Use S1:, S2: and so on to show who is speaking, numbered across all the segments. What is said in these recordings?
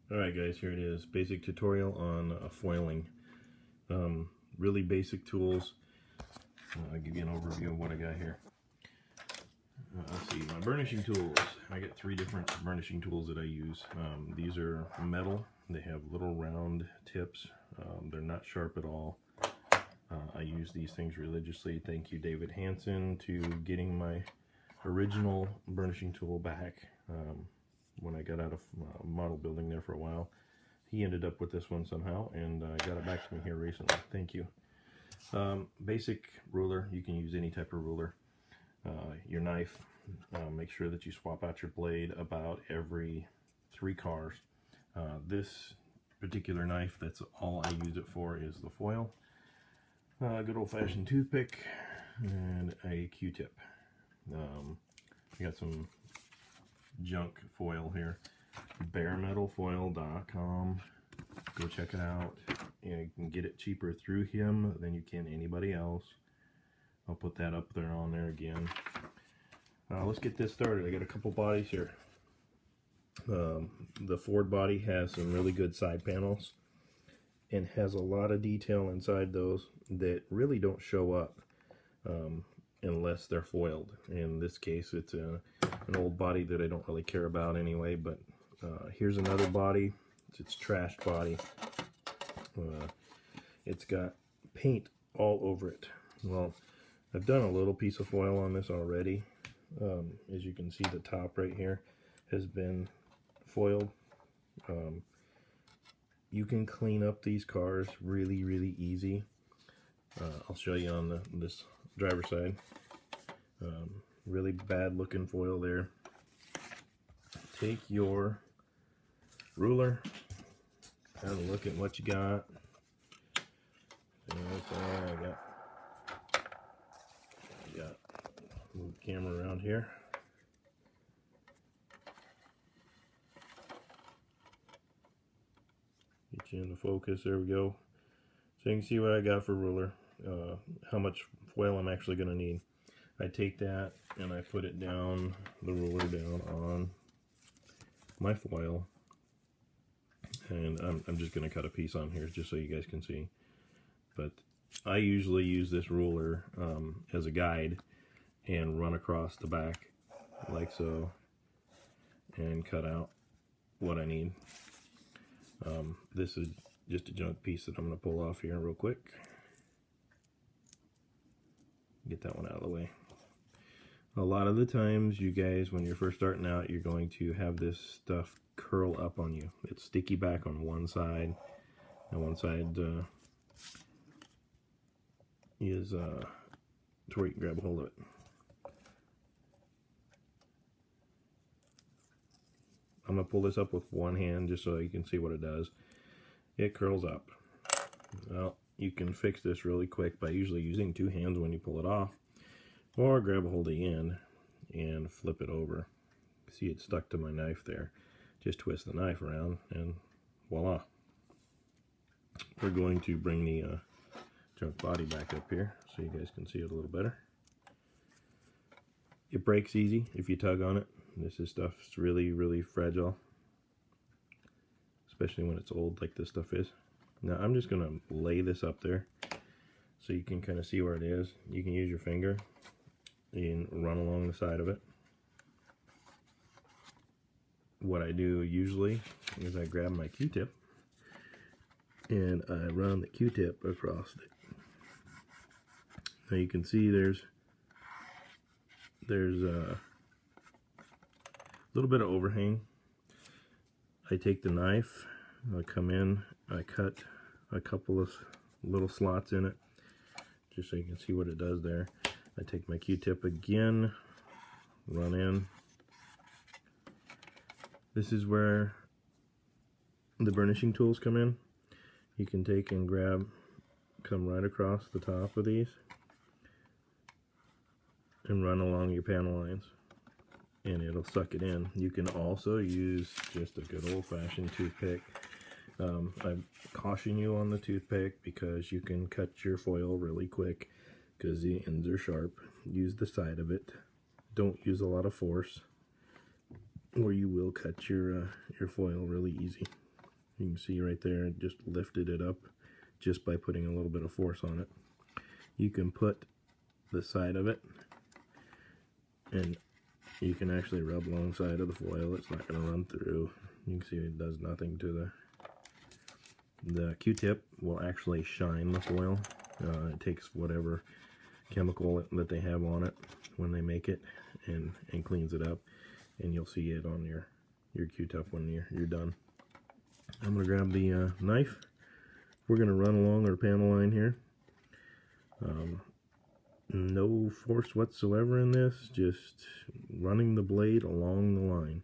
S1: Alright guys, here it is. Basic tutorial on foiling. Really basic tools. I'll give you an overview of what I got here. Let's see, my burnishing tools. I got 3 different burnishing tools that I use. These are metal. They have little round tips. They're not sharp at all. I use these things religiously. Thank you, David Hansen, to getting my original burnishing tool back. When I got out of model building there for a while, he ended up with this one somehow and got it back to me here recently. Thank you. Basic ruler. You can use any type of ruler. Your knife. Make sure that you swap out your blade about every 3 cars. This particular knife, that's all I use it for, is the foil. Good old-fashioned toothpick and a Q-tip. I got some junk foil here. Baremetalfoil.com. Go check it out. You can get it cheaper through him than you can anybody else. I'll put that up there on there again. Let's get this started. I got a couple bodies here. The Ford body has some really good side panels and has a lot of detail inside those that really don't show up unless they're foiled. In this case, it's an old body that I don't really care about anyway, but here's another body. It's trashed body. It's got paint all over it. Well, I've done a little piece of foil on this already. As you can see, the top right here has been foiled. You can clean up these cars really, really easy. I'll show you on this driver's side. Really bad looking foil there. Take your ruler, have a look at what you got. I got move the camera around here. Get you into focus. There we go. So you can see what I got for ruler. How much foil I'm actually going to need. I take that and I put it down, the ruler down on my foil, and I'm just going to cut a piece on here just so you guys can see. But I usually use this ruler as a guide and run across the back like so and cut out what I need. This is just a junk piece that I'm going to pull off here real quick. Get that one out of the way. A lot of the times, you guys, when you're first starting out, you're going to have this stuff curl up on you. It's sticky back on one side, and one side is to where you can grab a hold of it. I'm going to pull this up with one hand just so you can see what it does. It curls up. Well, you can fix this really quick by usually using 2 hands when you pull it off, or grab a hold of the end and flip it over. See, it's stuck to my knife there. Just twist the knife around and voila. We're going to bring the junk body back up here so you guys can see it a little better. It breaks easy if you tug on it. This is stuff's really, really fragile, especially when it's old like this stuff is. Now I'm just going to lay this up there so you can kind of see where it is. You can use your finger and run along the side of it. What I do usually is I grab my Q-tip and I run the Q-tip across it. Now you can see there's a little bit of overhang. I take the knife, I come in, I cut a couple of little slots in it just so you can see what it does there. I take my Q-tip again, run in. This is where the burnishing tools come in. You can take and grab, come right across the top of these and run along your panel lines, and it'll suck it in. You can also use just a good old-fashioned toothpick. I caution you on the toothpick because you can cut your foil really quick because the ends are sharp. Use the side of it. Don't use a lot of force or you will cut your foil really easy. You can see right there, it just lifted it up just by putting a little bit of force on it. You can put the side of it, and you can actually rub alongside of the foil. It's not going to run through. You can see it does nothing to the Q-tip will actually shine the foil. It takes whatever chemical that they have on it when they make it and cleans it up, and you'll see it on your Q-tip when you're done. I'm going to grab the knife. We're going to run along our panel line here. No force whatsoever in this, just running the blade along the line.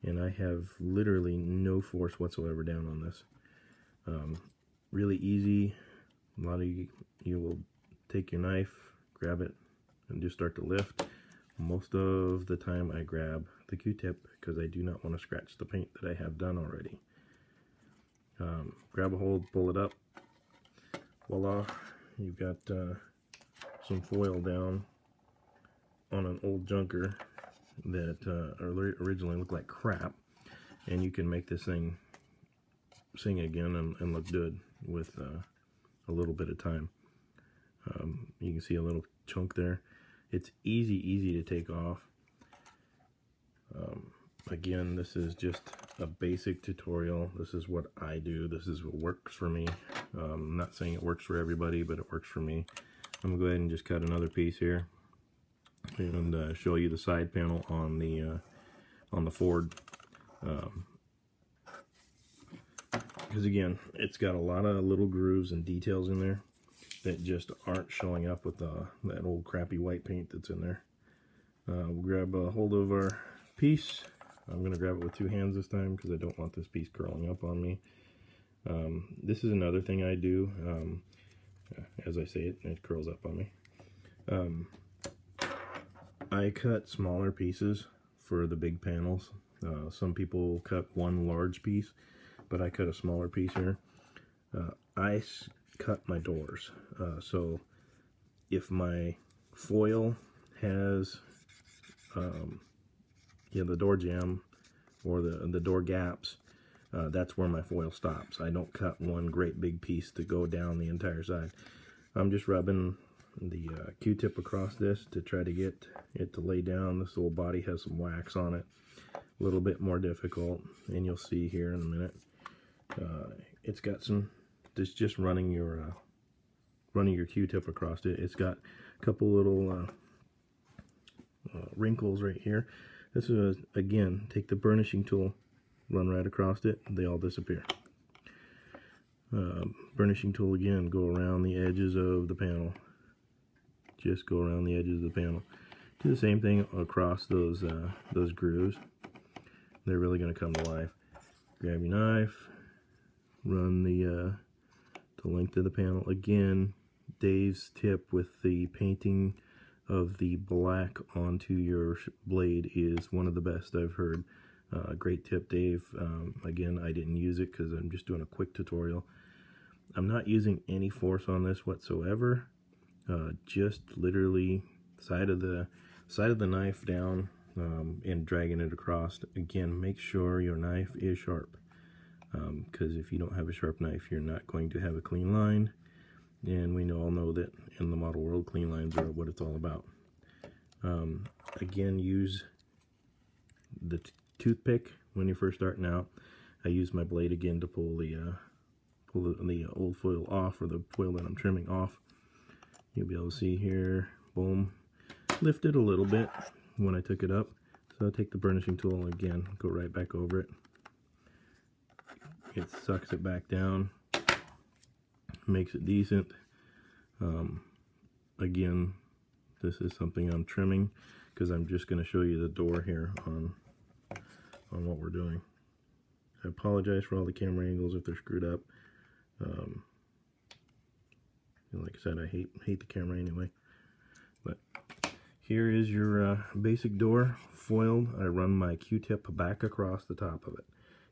S1: And I have literally no force whatsoever down on this. Really easy. A lot of you will take your knife, grab it, and just start to lift. Most of the time I grab the Q-tip because I do not want to scratch the paint that I have done already. Grab a hold, pull it up. Voila, you've got some foil down on an old junker that originally looked like crap, and you can make this thing sing again and look good with a little bit of time. You can see a little chunk there. It's easy to take off. Again, this is just a basic tutorial. This is what I do. This is what works for me. I'm not saying it works for everybody, but it works for me. I'm gonna go ahead and just cut another piece here and show you the side panel on the Ford. Because again, it's got a lot of little grooves and details in there that just aren't showing up with that old crappy white paint that's in there. We'll grab a hold of our piece. I'm going to grab it with two hands this time because I don't want this piece curling up on me. This is another thing I do. As I say it, it curls up on me. I cut smaller pieces for the big panels. Some people cut one large piece, but I cut a smaller piece here. I cut my doors. So if my foil has the door jamb or the door gaps, that's where my foil stops. I don't cut one great big piece to go down the entire side. I'm just rubbing the Q-tip across this to try to get it to lay down. This little body has some wax on it, a little bit more difficult, and you'll see here in a minute. It's got some, just running your Q-tip across it. It's got a couple little wrinkles right here. This is, again, take the burnishing tool, run right across it, they all disappear. Burnishing tool again, go around the edges of the panel. Just go around the edges of the panel. Do the same thing across those grooves. They're really going to come to life. Grab your knife, run the length of the panel. Again, Dave's tip with the painting of the black onto your blade is one of the best I've heard. Great tip, Dave. Again, I didn't use it because I'm just doing a quick tutorial. I'm not using any force on this whatsoever. Just literally side of the knife down and dragging it across. Again, make sure your knife is sharp, because if you don't have a sharp knife, you're not going to have a clean line. And we all know that in the model world, clean lines are what it's all about. Again, use the toothpick when you're first starting out. I use my blade again to pull the old foil off, or the foil that I'm trimming off. You'll be able to see here, boom, lifted a little bit when I took it up. So I'll take the burnishing tool and again, go right back over it. It sucks it back down, makes it decent. Again, this is something I'm trimming because I'm just going to show you the door here on what we're doing. I apologize for all the camera angles if they're screwed up. Like I said, I hate the camera anyway. But here is your basic door, foiled. I run my Q-tip back across the top of it.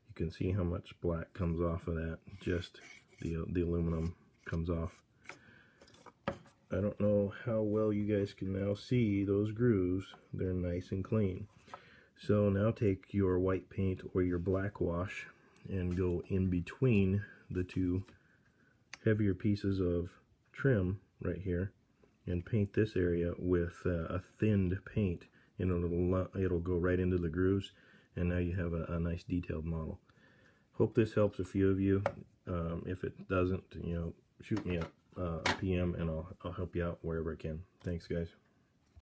S1: You can see how much black comes off of that. Just the aluminum comes off. I don't know how well you guys can now see those grooves. They're nice and clean. So now take your white paint or your black wash and go in between the two heavier pieces of trim right here and paint this area with a thinned paint, and it'll go right into the grooves, and now you have a nice detailed model. Hope this helps a few of you. If it doesn't, you know, shoot me a PM and I'll help you out wherever I can. Thanks, guys.